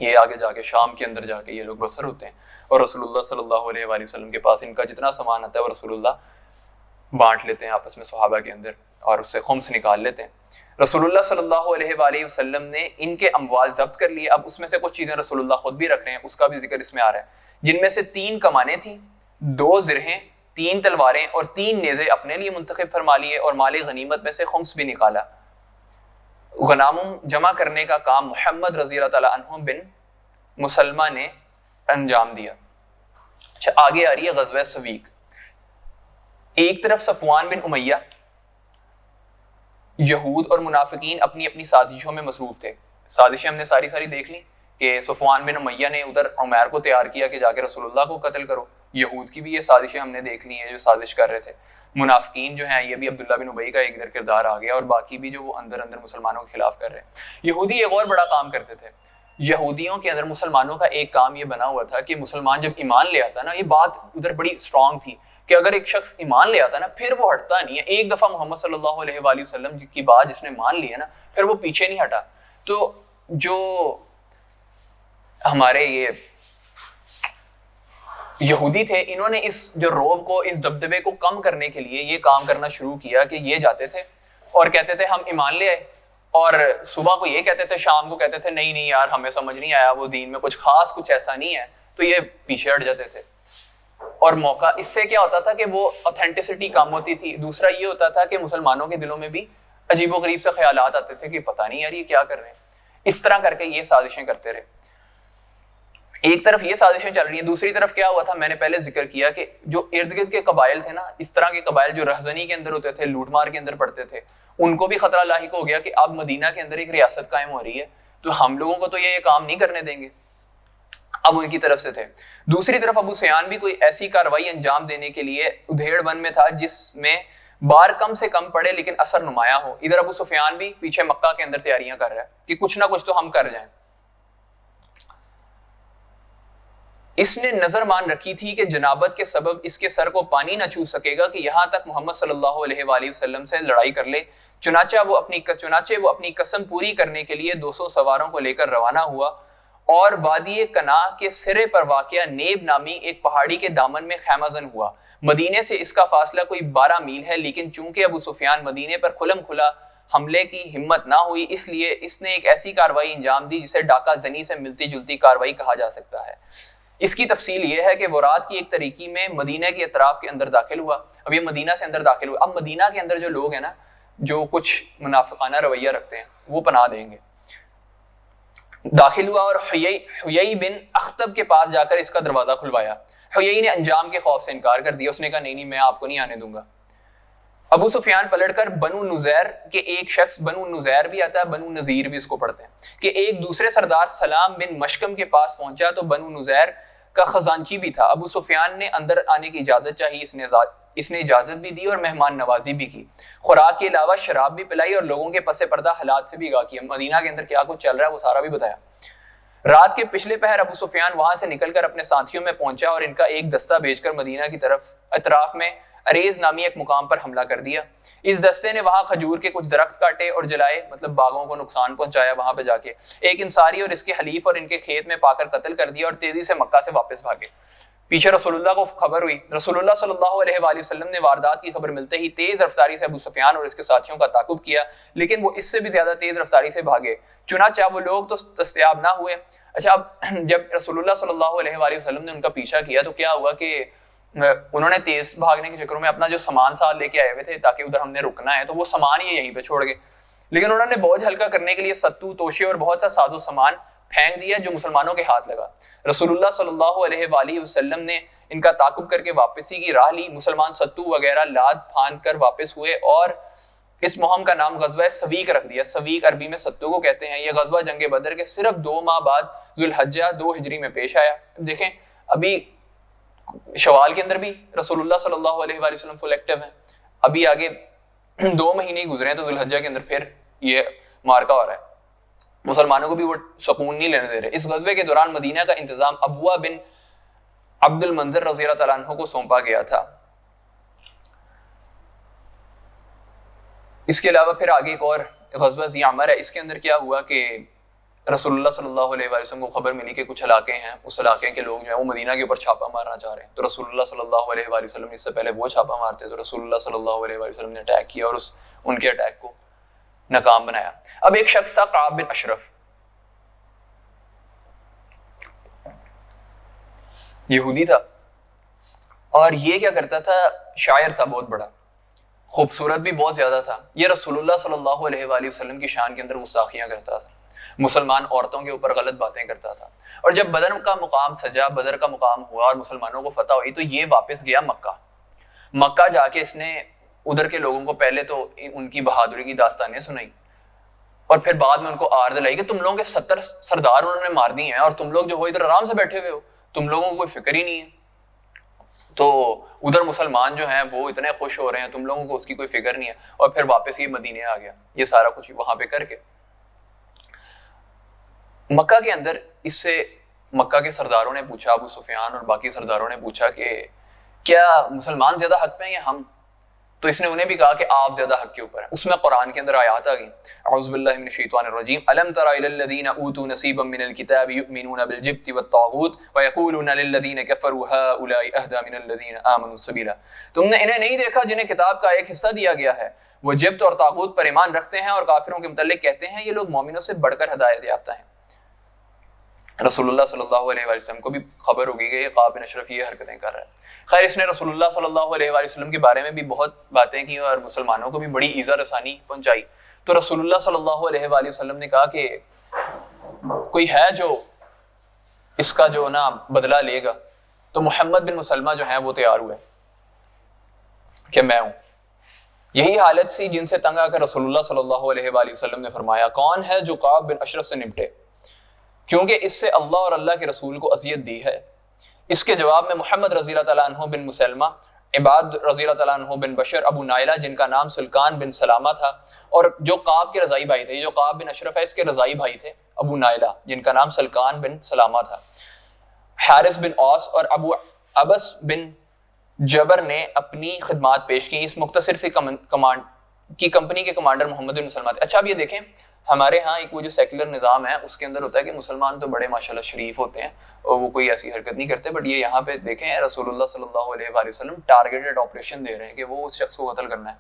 Speaker 1: یہ آگے جا کے شام کے اندر جا کے یہ لوگ بسر ہوتے ہیں اور رسول اللہ صلی اللہ علیہ وآلہ وسلم کے پاس ان کا جتنا سامان آتا ہے وہ رسول اللہ بانٹ لیتے ہیں آپس میں صحابہ کے اندر اور اس سے خمس نکال لیتے ہیں. رسول اللہ صلی اللہ علیہ وآلہ وسلم نے ان کے اموال ضبط کر لیے. اب اس میں سے کچھ چیزیں رسول اللہ خود بھی رکھ رہے ہیں، اس کا بھی ذکر اس میں آ رہا ہے، جن میں سے 3 کمانیں تھیں، 2 زرہیں، 3 تلواریں اور 3 نیزے اپنے لیے منتخب فرما لیے اور مال غنیمت میں سے خمس بھی نکالا. غلاموں جمع کرنے کا کام محمد رضی اللہ تعالیٰ عنہ بن مسلمہ نے انجام دیا. اچھا آگے آ رہی ہے غزوہ سویق. ایک طرف صفوان بن امیہ، یہود اور منافقین اپنی اپنی سازشوں میں مصروف تھے. سازشیں ہم نے ساری دیکھ لی کہ صفوان بن امیہ نے ادھر عمیر کو تیار کیا کہ جا کے رسول اللہ کو قتل کرو. یہود کی بھی یہ سازشیں ہم نے دیکھ لی ہیں جو سازش کر رہے تھے. منافقین جو ہیں یہ بھی عبداللہ بن ابی کا ایک ادھر کردار آ گیا اور باقی بھی جو وہ اندر مسلمانوں کے خلاف کر رہے ہیں. یہودی ایک اور بڑا کام کرتے تھے. یہودیوں کے اندر مسلمانوں کا ایک کام یہ بنا ہوا تھا کہ مسلمان جب ایمان لے آتا نا، یہ بات ادھر بڑی اسٹرانگ تھی کہ اگر ایک شخص ایمان لے آتا نا پھر وہ ہٹتا نہیں ہے. ایک دفعہ محمد صلی اللہ علیہ وآلہ وسلم کی بات جس نے مان لی ہے نا پھر وہ پیچھے نہیں ہٹا. تو جو ہمارے یہ یہودی تھے انہوں نے اس جو روب کو، اس دبدبے کو کم کرنے کے لیے یہ کام کرنا شروع کیا کہ یہ جاتے تھے اور کہتے تھے ہم ایمان لے آئے، اور صبح کو یہ کہتے تھے، شام کو کہتے تھے نہیں یار ہمیں سمجھ نہیں آیا، وہ دین میں کچھ خاص کچھ ایسا نہیں ہے، تو یہ پیچھے ہٹ جاتے تھے. اور موقع اس سے کیا ہوتا تھا کہ وہ اوتھینٹسٹی کم ہوتی تھی. دوسرا یہ ہوتا تھا کہ مسلمانوں کے دلوں میں بھی عجیب و غریب سے خیالات آتے تھے کہ پتہ نہیں یار یہ کیا کر رہے ہیں. اس طرح کر کے یہ سازشیں کرتے رہے. ایک طرف یہ سازشیں چل رہی ہیں، دوسری طرف کیا ہوا تھا میں نے پہلے ذکر کیا کہ جو ارد گرد کے قبائل تھے نا، اس طرح کے قبائل جو رہزنی کے اندر ہوتے تھے، لوٹ مار کے اندر پڑتے تھے، ان کو بھی خطرہ لاحق ہو گیا کہ اب مدینہ کے اندر ایک ریاست قائم ہو رہی ہے تو ہم لوگوں کو تو یہ کام نہیں کرنے دیں گے. اب ان کی طرف سے تھے. دوسری طرف ابو سفیان بھی کوئی ایسی کارروائی انجام دینے کے لیے ادھیڑ بن میں تھا جس میں بار کم سے کم پڑے لیکن اثر نمایاں ہو. ادھر ابو سفیان بھی پیچھے مکہ کے اندر تیاریاں کر رہا ہے کہ کچھ نہ کچھ تو ہم کر جائیں. اس نے نظر مان رکھی تھی کہ جنابت کے سبب اس کے سر کو پانی نہ چھو سکے گا کہ یہاں تک محمد صلی اللہ علیہ وآلہ وسلم سے لڑائی کر لے. چنانچہ وہ اپنی قسم پوری کرنے کے لیے 200 سواروں کو لے کر روانہ ہوا اور وادی کنا کے سرے پر واقع نیب نامی ایک پہاڑی کے دامن میں خیمہ زن ہوا. مدینے سے اس کا فاصلہ کوئی 12 میل ہے، لیکن چونکہ ابو سفیان مدینے پر کھلم کھلا حملے کی ہمت نہ ہوئی اس لیے اس نے ایک ایسی کارروائی انجام دی جسے ڈاکہ زنی سے ملتی جلتی کارروائی کہا جا سکتا ہے. اس کی تفصیل یہ ہے کہ وہ رات کی ایک تاریکی میں مدینہ کے اطراف کے اندر داخل ہوا. اب یہ مدینہ سے اندر داخل ہوا. اب مدینہ کے اندر جو لوگ ہیں نا جو کچھ منافقانہ رویہ رکھتے ہیں وہ پناہ دیں گے. داخل ہوا اور حیی بن اخطب کے پاس جا کر اس کا دروازہ کھلوایا. حیی نے انجام کے خوف سے انکار کر دیا. اس نے کہا نہیں میں آپ کو نہیں آنے دوں گا. ابو سفیان پلٹ کر بنو نذیر کے ایک شخص، بنو نذیر بھی آتا ہے، بنو نذیر بھی اس کو پڑھتے ہیں، کہ ایک دوسرے سردار سلام بن مشکم کے پاس پہنچا تو بنو نذیر کا خزانچی بھی تھا. ابو سفیان نے اندر آنے کی اجازت چاہی. اس نے اجازت بھی دی اور مہمان نوازی بھی کی. خوراک کے علاوہ شراب بھی پلائی اور لوگوں کے پس پردہ حالات سے بھی آگاہ کیا. مدینہ کے اندر کیا کچھ چل رہا ہے وہ سارا بھی بتایا. رات کے پچھلے پہر ابو سفیان وہاں سے نکل کر اپنے ساتھیوں میں پہنچا اور ان کا ایک دستہ بھیج کر مدینہ کی طرف اطراف میں اریز نامی ایک مقام پر حملہ کر دیا. اس دستے نے وہاں کھجور کے کچھ درخت کاٹے اور جلائے، مطلب باغوں کو نقصان پہنچایا. وہاں پہ جا کے ایک انصاری اور اس کے حلیف اور ان کے کھیت میں پا کر قتل کر دیا اور تیزی سے مکہ سے واپس بھاگے. پیچھے رسول اللہ کو خبر ہوئی، رسول اللہ صلی اللہ علیہ وآلہ وسلم نے واردات کی خبر ملتے ہی تیز رفتاری سے ابو سفیان اور اس کے ساتھیوں کا تعاقب کیا، لیکن وہ اس سے بھی زیادہ تیز رفتاری سے بھاگے، چنانچہ وہ لوگ تو دستیاب نہ ہوئے۔ اچھا، اب جب رسول اللہ صلی اللہ علیہ وآلہ وسلم نے ان کا پیچھا کیا تو کیا ہوا کہ انہوں نے تیز بھاگنے کے چکروں میں اپنا جو سامان ساتھ لے کے آئے ہوئے تھے تاکہ ادھر ہم نے رکنا ہے تو وہ سامان ہی یہیں پہ چھوڑ گئے، لیکن انہوں نے بوجھ ہلکا کرنے کے لیے ستو، توشے اور بہت سا ساز و سامان پھینک دیا جو مسلمانوں کے ہاتھ لگا۔ رسول اللہ صلی اللہ علیہ وآلہ وسلم نے ان کا تعاقب کر کے واپسی کی راہ لی۔ مسلمان ستو وغیرہ لاد پھاند کر واپس ہوئے اور اس مہم کا نام غزوہ سویق رکھ دیا۔ سویق عربی میں ستو کو کہتے ہیں۔ یہ غزوہ جنگ بدر کے صرف 2 ماہ بعد ذوالحجہ 2 ہجری میں پیش آیا۔ دیکھیں ابھی شوال کے اندر بھی رسول اللہ صلی اللہ علیہ وآلہ وسلم فل ایکٹیو ہیں، ابھی آگے 2 مہینے ہی گزرے ہیں تو ذوالحجہ کے اندر پھر یہ مارکا ہو رہا ہے، مسلمانوں کو بھی وہ سکون نہیں لینے دے رہے۔ اس غزوے کے دوران مدینہ کا انتظام ابوا بن عبد المنظر رضی اللہ تعالیٰ عنہ کو سونپا گیا تھا۔ اس کے علاوہ پھر آگے ایک اور غزوہ ذی عمر ہے، اس کے اندر کیا ہوا کہ رسول اللہ صلی اللہ علیہ وآلہ وسلم کو خبر ملی کہ کچھ علاقے ہیں، اس علاقے کے لوگ جو ہیں وہ مدینہ کے اوپر چھاپا مارنا چاہ رہے ہیں، تو رسول اللہ صلی اللہ علیہ وآلہ وسلم اس سے پہلے وہ چھاپا مارتے تو رسول اللہ صلی اللہ علیہ وآلہ وسلم نے اٹیک کیا اور ان کے اٹیک کو ناکام بنایا۔ اب ایک شخص تھا کعب بن اشرف، یہودی تھا، اور یہ کیا کرتا تھا، شاعر تھا بہت بڑا، خوبصورت بھی بہت زیادہ تھا۔ یہ رسول اللہ صلی اللہ علیہ وآلہ وسلم کی شان کے اندر گستاخیاں کرتا تھا، مسلمان عورتوں کے اوپر غلط باتیں کرتا تھا، اور جب بدر کا مقام سجا، بدر کا مقام ہوا اور مسلمانوں کو فتح ہوئی تو یہ واپس گیا مکہ جا کے اس نے ادھر کے لوگوں کو پہلے تو ان کی بہادری کی داستانیں سنائی اور پھر بعد میں ان کو آر دلائی کہ تم لوگوں کے 70 سردار انہوں نے مار دیے ہیں اور تم لوگ جو ہو ادھر آرام سے بیٹھے ہوئے ہو، تم لوگوں کو کوئی فکر ہی نہیں ہے۔ تو ادھر مسلمان جو ہیں وہ اتنے خوش ہو رہے ہیں، تم لوگوں کو اس کی کوئی فکر نہیں ہے، اور پھر واپس یہ مدینے آ گیا، یہ سارا کچھ وہاں پہ کر کے۔ مکہ کے اندر اس سے مکہ کے سرداروں نے پوچھا، ابو سفیان اور باقی سرداروں نے پوچھا کہ کیا مسلمان زیادہ حق پہ ہیں یا ہم؟ تو اس نے انہیں بھی کہا کہ آپ زیادہ حق کے اوپر ہیں۔ اس میں قرآن کے اندر آیات آ گئی، اعوذ باللہ من الشیطان الرجیم، الم تر الی الذین اوتوا نصیبا من الکتاب یؤمنون بالجبت والطاغوت ویقولون للذین کفروا هؤلاء اهدی من الذین آمنوا سبیلا۔ تم نے انہیں نہیں دیکھا جنہیں کتاب کا ایک حصہ دیا گیا ہے، وہ جبت اور طاغوت پر ایمان رکھتے ہیں اور کافروں کے متعلق کہتے ہیں یہ لوگ مومنوں سے بڑھ کر ہدایت یافتہ ہیں۔ رسول اللہ صلی اللہ علیہ وآلہ وسلم کو بھی خبر ہوگی کہ یہ کعب بن اشرف یہ حرکتیں کر رہا ہے۔ خیر، اس نے رسول اللہ صلی اللہ علیہ وآلہ وسلم کے بارے میں بھی بہت باتیں کی اور مسلمانوں کو بھی بڑی ایذا رسانی پہنچائی۔ تو رسول اللہ صلی اللہ علیہ وآلہ وسلم نے کہا کہ کوئی ہے جو اس کا جو نا بدلہ لے گا؟ تو محمد بن مسلمہ جو ہیں وہ تیار ہوئے کہ میں ہوں۔ یہی حالت سی جن سے تنگ آ کر رسول اللہ صلی اللہ علیہ وآلہ وسلم نے فرمایا کون ہے جو کعب بن اشرف سے نمٹے، کیونکہ اس سے اللہ اور اللہ کے رسول کو اذیت دی ہے۔ اس کے جواب میں محمد رضی اللہ تعالیٰ عنہ بن مسلمہ، عباد رضی اللہ تعالیٰ عنہ بن بشر، ابو نائلہ جن کا نام سلکان بن سلامہ تھا اور جو کعب کے رضائی بھائی تھے، یہ جو کعب بن اشرف ہے اس کے رضائی بھائی تھے ابو نائلہ جن کا نام سلکان بن سلامہ تھا، حارث بن اوس اور ابو عبس بن جبر نے اپنی خدمات پیش کی۔ اس مختصر سی کمپنی کے کمانڈر محمد بن سلمہ تھے۔ اچھا اب یہ دیکھیں، ہمارے ہاں ایک وہ جو سیکولر نظام ہے اس کے اندر ہوتا ہے کہ مسلمان تو بڑے ماشاءاللہ شریف ہوتے ہیں اور وہ کوئی ایسی حرکت نہیں کرتے، بٹ یہ یہاں پہ دیکھیں رسول اللہ صلی اللہ علیہ وآلہ وسلم ٹارگیٹڈ آپریشن دے رہے ہیں کہ وہ اس شخص کو قتل کرنا ہے،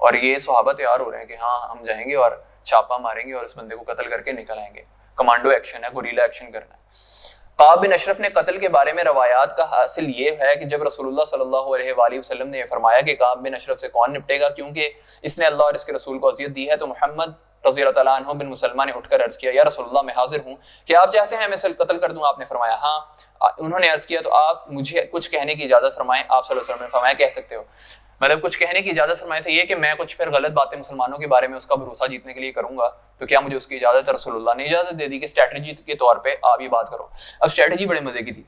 Speaker 1: اور یہ صحابہ تیار ہو رہے ہیں کہ ہاں ہم جائیں گے اور چھاپا ماریں گے اور اس بندے کو قتل کر کے نکل آئیں گے۔ کمانڈو ایکشن ہے، گوریلا ایکشن کرنا ہے۔ کعب بن اشرف نے قتل کے بارے میں روایات کا حاصل یہ ہے کہ جب رسول اللہ صلی اللہ علیہ وآلہ وسلم نے یہ فرمایا کہ کعب بن اشرف سے کون نپٹے گا کیونکہ اس نے اللہ اور اس کے رسول کو اذیت دی ہے، تو محمد رضی اللہ تعالیٰ عنہ بن مسلمہ نے اٹھ کر عرض کیا یا رسول اللہ میں حاضر ہوں، کیا آپ چاہتے ہیں میں اسے قتل کر دوں؟ آپ نے فرمایا ہاں۔ انہوں نے عرض کیا تو آپ مجھے کچھ کہنے کی اجازت فرمائیں۔ آپ صلی اللہ علیہ وسلم نے فرمایا کہہ سکتے ہو، مطلب کچھ کہنے کی اجازت فرمائے سے یہ کہ میں کچھ پھر غلط باتیں مسلمانوں کے بارے میں اس کا بھروسہ جیتنے کے لیے کروں گا تو کیا مجھے اس کی اجازت ہے؟ رسول اللہ نے اجازت دے دی کہ اسٹریٹجی کے طور پہ آپ یہ بات کرو۔ اب اسٹریٹجی بڑے مزے کی تھی،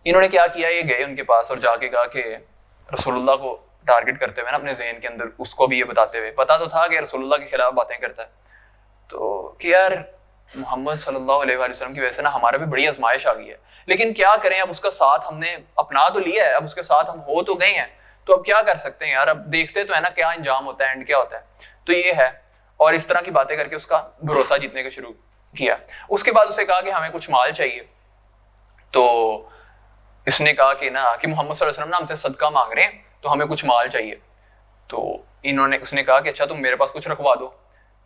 Speaker 1: انہوں نے کیا کیا، یہ گئے ان کے پاس اور جا کے کہا کہ رسول اللہ کو ٹارگٹ کرتے ہوئے نا اپنے ذہن کے اندر اس کو بھی یہ بتاتے ہوئے، پتا تو تھا کہ رسول اللہ کے خلاف باتیں کرتا ہے، تو کہ یار محمد صلی اللہ علیہ وآلہ وسلم کی وجہ سے نا ہمارا بھی بڑی آزمائش آ گئی ہے، لیکن کیا کریں، اب اس کا ساتھ ہم نے اپنا تو لیا ہے، اب اس کے ساتھ ہم ہو تو گئے ہیں، تو اب کیا کر سکتے ہیں یار، اب دیکھتے تو ہے نا کیا انجام ہوتا ہے، اینڈ کیا ہوتا ہے۔ تو یہ ہے، اور اس طرح کی باتیں کر کے اس کا بھروسہ جیتنے کا شروع کیا۔ اس کے بعد اسے کہا کہ ہمیں کچھ مال چاہیے، تو اس نے کہا کہ نا کہ محمد صلی اللہ علیہ وسلم نا ہم سے صدقہ مانگ رہے ہیں تو ہمیں کچھ مال چاہیے. تو اس نے کہا کہ اچھا تم میرے پاس کچھ رکھوا دو.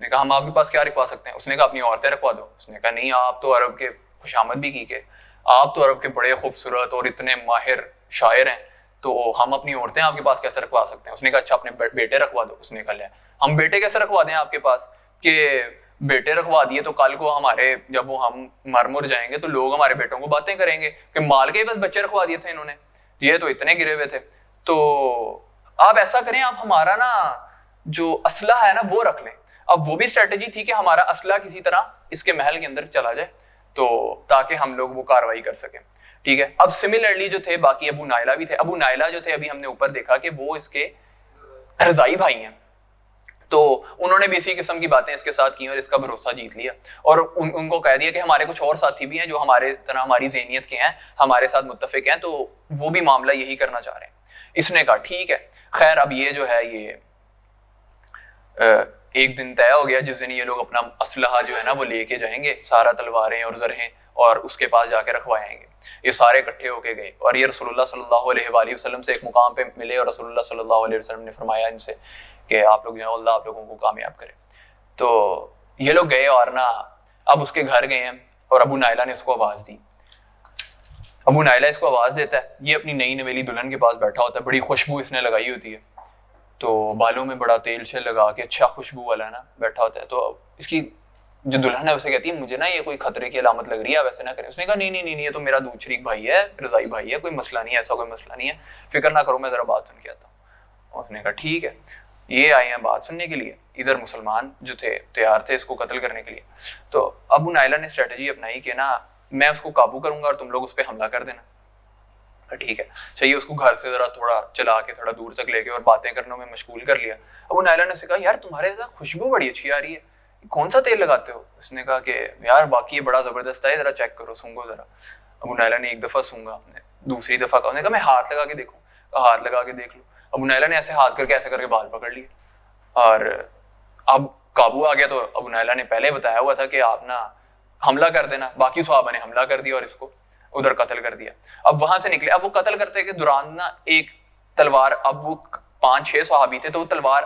Speaker 1: نے کہا ہم آپ کے پاس کیا رکھوا سکتے ہیں؟ اس نے کہا اپنی عورتیں رکھوا دو. اس نے کہا نہیں, آپ تو عرب کے خوش آمد بھی کی کہ آپ تو عرب کے بڑے خوبصورت اور اتنے ماہر شاعر ہیں, تو ہم اپنی عورتیں آپ کے پاس کیسے رکھوا سکتے ہیں؟ اس نے کہا اچھا اپنے بیٹے رکھوا دو. اس نے کہا لے ہم بیٹے کیسے رکھوا دیں آپ کے پاس, کہ بیٹے رکھوا دیے تو کل کو ہمارے جب وہ ہم مر جائیں گے تو لوگ ہمارے بیٹوں کو باتیں کریں گے کہ مال کے ہی بس بچے رکھوا دیے تھے انہوں نے, یہ تو اتنے گرے ہوئے تھے. تو آپ ایسا کریں, آپ ہمارا نا جو اسلحہ ہے نا وہ رکھ لیں. اب وہ بھی اسٹریٹجی تھی کہ ہمارا اسلحہ کسی طرح اس کے محل کے اندر چلا جائے تو تاکہ ہم لوگ وہ کاروائی کر سکیں. ٹھیک ہے. اب سملرلی جو تھے باقی ابو نائلہ بھی تھے. ابو نائلہ جو تھے ابھی ہم نے اوپر دیکھا کہ وہ اس کے رضائی بھائی ہیں, تو انہوں نے بھی اسی قسم کی باتیں اس کے ساتھ کی اور اس کا بھروسہ جیت لیا اور ان کو کہہ دیا کہ ہمارے کچھ اور ساتھی بھی ہیں جو ہمارے طرح ہماری ذہنیت کے ہیں, ہمارے ساتھ متفق ہیں, تو وہ بھی معاملہ یہی کرنا چاہ رہے ہیں. اس نے کہا ٹھیک ہے. خیر اب یہ جو ہے یہ ایک دن طے ہو گیا جس دن یہ لوگ اپنا اسلحہ جو ہے نا وہ لے کے جائیں گے, سارا تلواریں اور زرہیں, اور اس کے پاس جا کے رکھوائیں گے. یہ سارے اکٹھے ہو کے گئے اور یہ رسول اللہ صلی اللہ علیہ وآلہ وسلم سے ایک مقام پہ ملے اور رسول اللہ صلی اللہ علیہ وسلم نے فرمایا ان سے کہ آپ لوگ جو ہیں اللہ آپ لوگوں کو کامیاب کرے. تو یہ لوگ گئے اور نا اب اس کے گھر گئے ہیں اور ابو نائلہ نے اس کو آواز دی. ابو نائلہ اس کو آواز دیتا ہے, یہ اپنی نئی نویلی دلہن کے پاس بیٹھا ہوتا ہے, بڑی خوشبو اس نے لگائی ہوتی ہے, تو بالوں میں بڑا تیل شیل لگا کے اچھا خوشبو والا نا بیٹھا ہوتا ہے. تو اس کی جو دلہن ہے اسے کہتی ہے مجھے نا یہ کوئی خطرے کی علامت لگ رہی ہے, ویسے نہ کریں. اس نے کہا نہیں یہ تو میرا دودھ شریک بھائی ہے, رضائی بھائی ہے, کوئی مسئلہ نہیں ہے, ایسا کوئی مسئلہ نہیں ہے, فکر نہ کرو, میں ذرا بات سن کے آتا ہوں. اس نے کہا ٹھیک ہے. یہ آئے ہیں بات سننے کے لیے, ادھر مسلمان جو تھے تیار تھے اس کو قتل کرنے کے لیے. تو ابو نائلہ نے اسٹریٹجی اپنائی کہ نا میں اس کو قابو کروں گا اور تم لوگ اس پہ حملہ کر دینا. ٹھیک ہے. چاہیے اس کو گھر سے ذرا تھوڑا چلا کے تھوڑا دور تک لے کے اور باتیں کرنے میں مشغول کر لیا. ابو نائلہ نے سے کہا یار تمہارے ساتھ خوشبو بڑی اچھی آ رہی ہے, کون سا تیل لگاتے ہو؟ اس نے کہا کہ یار باقی یہ بڑا زبردست ہے, ذرا چیک کرو, سونگو ذرا. ابو نائلہ نے ایک دفعہ سونگا, آپ نے دوسری دفعہ کہا, میں ہاتھ لگا کے دیکھوں, ہاتھ لگا کے دیکھ لو. ابو نائلہ نے ایسے ہاتھ کر کے ایسے کر کے بال پکڑ لیے اور اب قابو آ گیا. تو ابو نائلہ نے پہلے بتایا ہوا تھا کہ آپ نا حملہ کر دینا, باقی صحابہ نے حملہ کر دیا اور اس کو ادھر قتل کر دیا. اب وہاں سے نکلے, اب وہ قتل کرتے کے دوران نا ایک تلوار, اب وہ 5-6 صحابی تھے تو وہ تلوار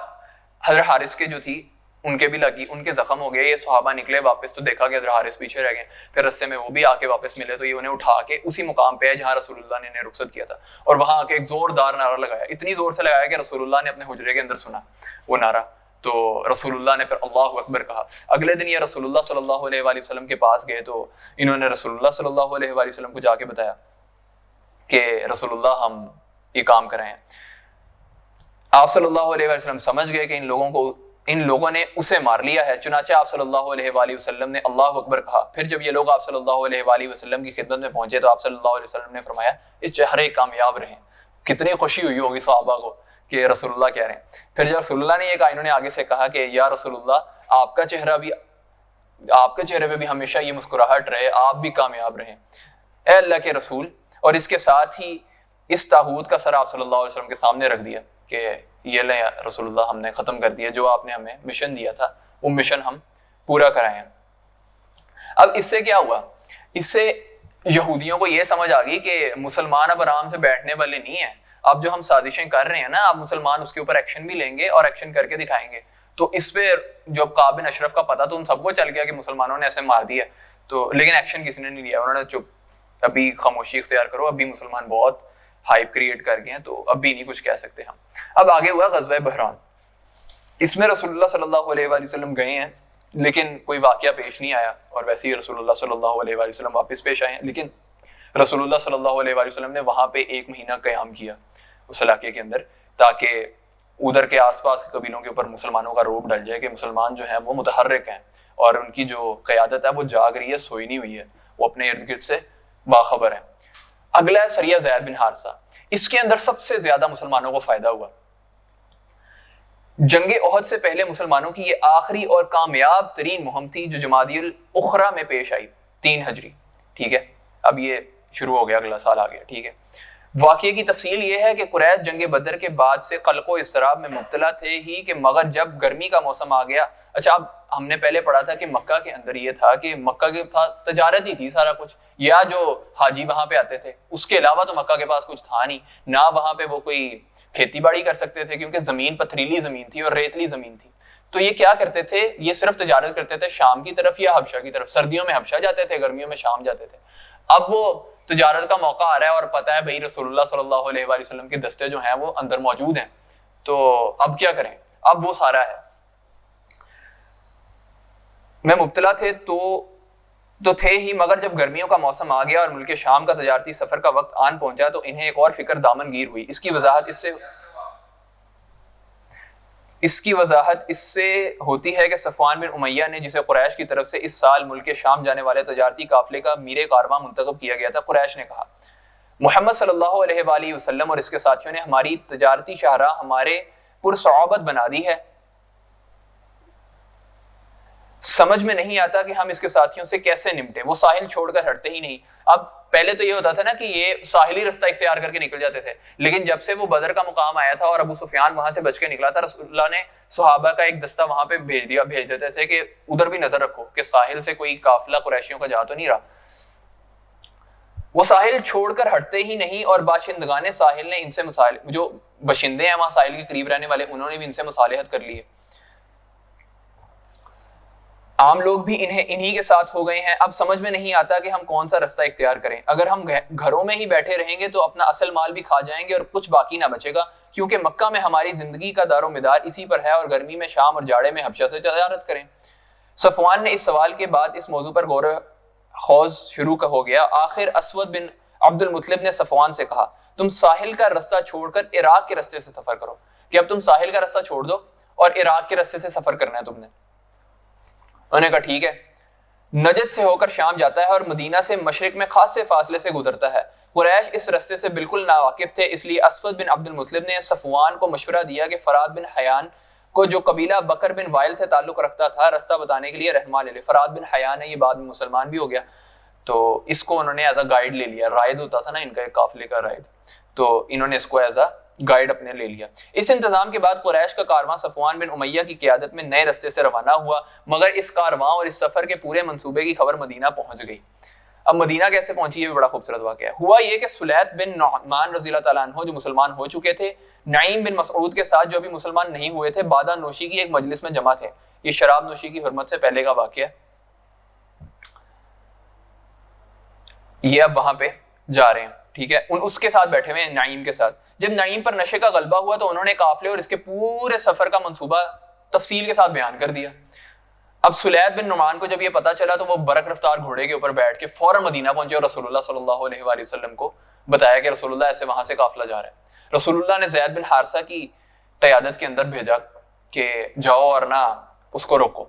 Speaker 1: حضرت حارث کے جو تھی ان کے بھی لگی, ان کے زخم ہو گئے. یہ صحابہ نکلے واپس تو دیکھا کہ حضرت حارث پیچھے رہ گئے. پھر رستے میں وہ بھی آ کے واپس ملے تو یہ انہیں اٹھا کے اسی مقام پہ ہے جہاں رسول اللہ نے انہیں رخصت کیا تھا, اور وہاں آ کے ایک زوردار نعرہ لگایا, اتنی زور سے لگایا کہ رسول اللہ نے اپنے حجرے کے اندر سنا وہ نعرہ. تو رسول اللہ نے پھر اللہ اکبر کہا. اگلے دن یہ رسول اللہ صلی اللہ علیہ وآلہ وسلم کے پاس گئے تو انہوں نے رسول اللہ صلی اللہ علیہ وآلہ وسلم کو جا کے بتایا کہ رسول اللہ ہم یہ کام کر رہے ہیں. آپ صلی اللہ علیہ وآلہ وسلم سمجھ گئے کہ ان لوگوں نے اسے مار لیا ہے. چنانچہ آپ صلی اللہ علیہ وآلہ وسلم نے اللہ اکبر کہا. پھر جب یہ لوگ آپ صلی اللہ علیہ وآلہ وسلم کی خدمت میں پہنچے تو آپ صلی اللہ علیہ وسلم نے فرمایا اس چہرے کامیاب رہیں. کتنی خوشی ہوئی ہوگی صحابہ کو کہ رسول اللہ کہہ رہے ہیں. پھر جب رسول اللہ نے یہ کہا, انہوں نے آگے سے کہا کہ یا رسول اللہ آپ کے چہرے پہ بھی ہمیشہ یہ مسکراہٹ رہے, آپ بھی کامیاب رہیں. اے اللہ کے رسول, اور اس کے ساتھ ہی اس طاغوت کا سر آپ صلی اللہ علیہ وسلم کے سامنے رکھ دیا کہ یہ لیں رسول اللہ, ہم نے ختم کر دیا, جو آپ نے ہمیں مشن دیا تھا وہ مشن ہم پورا کرائے ہیں. اب اس سے کیا ہوا, اس سے یہودیوں کو یہ سمجھ آ گئی کہ مسلمان اب آرام سے بیٹھنے والے نہیں ہیں. اب جو ہم سازشیں کر رہے ہیں نا, اب مسلمان اس کے اوپر ایکشن بھی لیں گے اور ایکشن کر کے دکھائیں گے. تو اس پہ جو کعب بن اشرف کا پتہ تو ان سب کو چل گیا کہ مسلمانوں نے ایسے مار دیا, تو لیکن ایکشن کسی نے نہیں لیا. انہوں نے چپ, ابھی خاموشی اختیار کرو, ابھی مسلمان بہت ہائپ کریٹ کر گئے ہیں تو ابھی نہیں کچھ کہہ سکتے ہم. اب آگے ہوا غزوہ بحران. اس میں رسول اللہ صلی اللہ علیہ وآلہ وسلم گئے ہیں لیکن کوئی واقعہ پیش نہیں آیا, اور ویسے ہی رسول اللہ صلی اللہ علیہ وآلہ وسلم واپس پیش آئے ہیں. لیکن رسول اللہ صلی اللہ علیہ وآلہ وسلم نے وہاں پہ 1 مہینہ قیام کیا اس علاقے کے اندر, تاکہ ادھر کے آس پاس کے قبیلوں کے اوپر مسلمانوں کا روب ڈل جائے کہ مسلمان جو ہیں وہ متحرک ہیں اور ان کی جو قیادت ہے وہ جاگ رہی ہے, سوئی نہیں ہوئی ہے, وہ اپنے ارد گرد سے باخبر ہیں. اگلا ہے سریہ زید بن حارثہ. اس کے اندر سب سے زیادہ مسلمانوں کو فائدہ ہوا. جنگ احد سے پہلے مسلمانوں کی یہ آخری اور کامیاب ترین مہم تھی جو جمادی الاخری میں پیش آئی 3 ہجری. ٹھیک ہے, اب یہ شروع ہو گیا, اگلا سال آ گیا. ٹھیک ہے, واقعے کی تفصیل یہ ہے کہ قریش جنگ بدر کے بعد سے قلق و اضطراب میں مبتلا تھے ہی کہ مگر جب گرمی کا موسم آ گیا. اچھا اب ہم نے پہلے پڑھا تھا کہ مکہ کے اندر یہ تھا کہ مکہ کے پاس تجارت ہی تھی سارا کچھ, یا جو حاجی وہاں پہ آتے تھے, اس کے علاوہ تو مکہ کے پاس کچھ تھا نہیں, نہ وہاں پہ وہ کوئی کھیتی باڑی کر سکتے تھے کیونکہ زمین پتھریلی زمین تھی اور ریتلی زمین تھی. تو یہ کیا کرتے تھے, یہ صرف تجارت کرتے تھے شام کی طرف یا حبشہ کی طرف. سردیوں میں حبشہ جاتے تھے, گرمیوں میں شام جاتے تھے. اب وہ تجارت کا موقع آ رہا ہے اور پتہ ہے بھائی رسول اللہ صلی اللہ علیہ وآلہ وسلم کے دستے جو ہیں وہ اندر موجود ہیں, تو اب کیا کریں. اب وہ سارا ہے میں مبتلا تھے تو تھے ہی, مگر جب گرمیوں کا موسم آ گیا اور ملک شام کا تجارتی سفر کا وقت آن پہنچا تو انہیں ایک اور فکر دامن گیر ہوئی. اس کی وضاحت اس سے ہوتی ہے کہ صفوان بن امیہ نے, جسے قریش کی طرف سے اس سال ملک شام جانے والے تجارتی قافلے کا میر کارواں منتخب کیا گیا تھا, قریش نے کہا محمد صلی اللہ علیہ وآلہ وسلم اور اس کے ساتھیوں نے ہماری تجارتی شاہراہ ہمارے پرصعوبت بنا دی ہے, سمجھ میں نہیں آتا کہ ہم اس کے ساتھیوں سے کیسے نمٹیں. وہ ساحل چھوڑ کر ہٹتے ہی نہیں. اب پہلے تو یہ ہوتا تھا نا کہ یہ ساحلی رستہ اختیار کر کے نکل جاتے تھے, لیکن جب سے وہ بدر کا مقام آیا تھا اور ابو سفیان وہاں سے بچ کے نکلا تھا, رسول اللہ نے صحابہ کا ایک دستہ وہاں پہ بھیج دیتے تھے کہ ادھر بھی نظر رکھو کہ ساحل سے کوئی قافلہ قریشیوں کا جا تو نہیں رہا. وہ ساحل چھوڑ کر ہٹتے ہی نہیں اور باشندگان ساحل نے ان سے جو باشندے ہیں وہاں ساحل کے قریب رہنے والے, انہوں نے بھی ان سے مصالحت کر لی ہے. عام لوگ بھی انہی کے ساتھ ہو گئے ہیں. اب سمجھ میں نہیں آتا کہ ہم کون سا رستہ اختیار کریں. اگر ہم گھروں میں ہی بیٹھے رہیں گے تو اپنا اصل مال بھی کھا جائیں گے اور کچھ باقی نہ بچے گا, کیونکہ مکہ میں ہماری زندگی کا دار و مدار اسی پر ہے, اور گرمی میں شام اور جاڑے میں حبشہ سے تجارت کریں. صفوان نے اس سوال کے بعد اس موضوع پر غور و خوض شروع ہو گیا. آخر اسود بن عبد المطلب نے صفوان سے کہا تم ساحل کا رستہ چھوڑ کر عراق کے رستے سے سفر کرو, کہ اب تم ساحل کا رستہ چھوڑ دو اور عراق کے رستے سے سفر کرنا ہے تم نے. انہوں نے کہا ٹھیک ہے. نجد سے ہو کر شام جاتا ہے اور مدینہ سے مشرق میں خاصے فاصلے سے گزرتا ہے. قریش اس رستے سے بالکل ناواقف تھے, اس لیے اسود بن عبد المطلب نے صفوان کو مشورہ دیا کہ فرات بن حیان کو, جو قبیلہ بکر بن وائل سے تعلق رکھتا تھا, رستہ بتانے کے لیے رہنما لے لے. فرات بن حیان ہے, یہ بعد میں مسلمان بھی ہو گیا, تو اس کو انہوں نے ایز اے گائیڈ لے لیا. رائد ہوتا تھا نا ان کا ایک قافلے کا رائد, تو انہوں نے اس کو ایز اے گائیڈ اپنے لے لیا. اس انتظام کے بعد قریش کا کارواں صفوان بن امیہ کی قیادت میں نئے رستے سے روانہ ہوا, مگر اس کارواں اور اس سفر کے پورے منصوبے کی خبر مدینہ پہنچ گئی. اب مدینہ کیسے پہنچی, یہ بھی بڑا خوبصورت واقعہ ہے. ہوا یہ کہ سلیط بن نعمان رضی اللہ تعالیٰ عنہ جو مسلمان ہو چکے تھے, نعیم بن مسعود کے ساتھ جو ابھی مسلمان نہیں ہوئے تھے, بادہ نوشی کی ایک مجلس میں جمع تھے. یہ شراب نوشی کی حرمت سے پہلے کا واقعہ ہے. یہ اب وہاں پہ جا رہے ہیں, ٹھیک ہے, اس کے ساتھ بیٹھے ہوئے ہیں نعیم کے ساتھ. جب نعیم پر نشے کا غلبہ ہوا تو انہوں نے قافلے اور اس کے پورے سفر کا منصوبہ تفصیل کے ساتھ بیان کر دیا. اب سلیط بن نعمان کو جب یہ پتا چلا تو وہ برق رفتار گھوڑے کے اوپر بیٹھ کے فوراً مدینہ پہنچے اور رسول اللہ صلی اللہ علیہ وآلہ وسلم کو بتایا کہ رسول اللہ ایسے وہاں سے قافلہ جا رہا ہے. رسول اللہ نے زید بن حارثہ کی قیادت کے اندر بھیجا کہ جاؤ اور نہ اس کو روکو.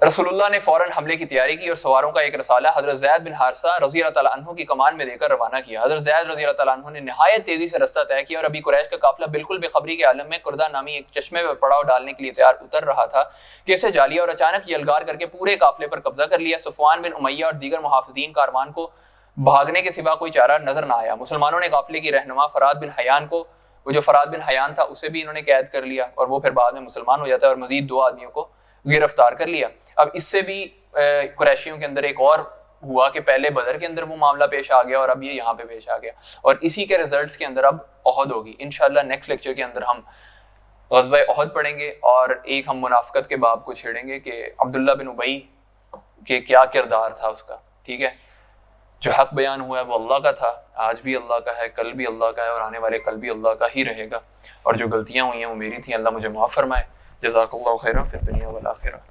Speaker 1: رسول اللہ نے فوراً حملے کی تیاری کی اور سواروں کا ایک رسالہ حضرت زید بن حارثہ رضی اللہ تعالیٰ عنہ کی کمان میں دے کر روانہ کیا. حضرت زید رضی اللہ تعالیٰ عنہ نے نہایت تیزی سے رستہ طے کیا اور ابھی قریش کا قافلہ بالکل بے خبری کے عالم میں کردہ نامی ایک چشمے پر پڑاؤ ڈالنے کے لیے تیار اتر رہا تھا کہ اسے جا لیا اور اچانک یلغار کر کے پورے قافلے پر قبضہ کر لیا. صفوان بن امیہ اور دیگر محافظین کاروان کو بھاگنے کے سوا کوئی چارہ نظر نہ آیا. مسلمانوں نے قافلے کی رہنما فرات بن حیان کو, وہ جو فرات بن حیان تھا, اسے بھی انہوں نے قید کر لیا اور وہ پھر بعد میں مسلمان ہو جاتا ہے, اور مزید 2 آدمیوں کو گرفتار کر لیا. اب اس سے بھی قریشیوں کے اندر ایک اور ہوا کہ پہلے بدر کے اندر وہ معاملہ پیش آ گیا اور اب یہ یہاں پہ پیش آ گیا, اور اسی کے ریزلٹس کے اندر اب احد ہوگی. انشاءاللہ نیکسٹ لیکچر کے اندر ہم غزوہ احد پڑھیں گے اور ایک ہم منافقت کے باب کو چھیڑیں گے کہ عبداللہ بن ابی کہ کیا کردار تھا اس کا. ٹھیک ہے, جو حق بیان ہوا ہے وہ اللہ کا تھا, آج بھی اللہ کا ہے, کل بھی اللہ کا ہے, اور آنے والے کل بھی اللہ کا ہی رہے گا, اور جو غلطیاں ہوئی ہیں وہ میری تھیں, اللہ مجھے معاف فرمائے. جزاک اللہ خیرا فی الدنیا والآخرہ.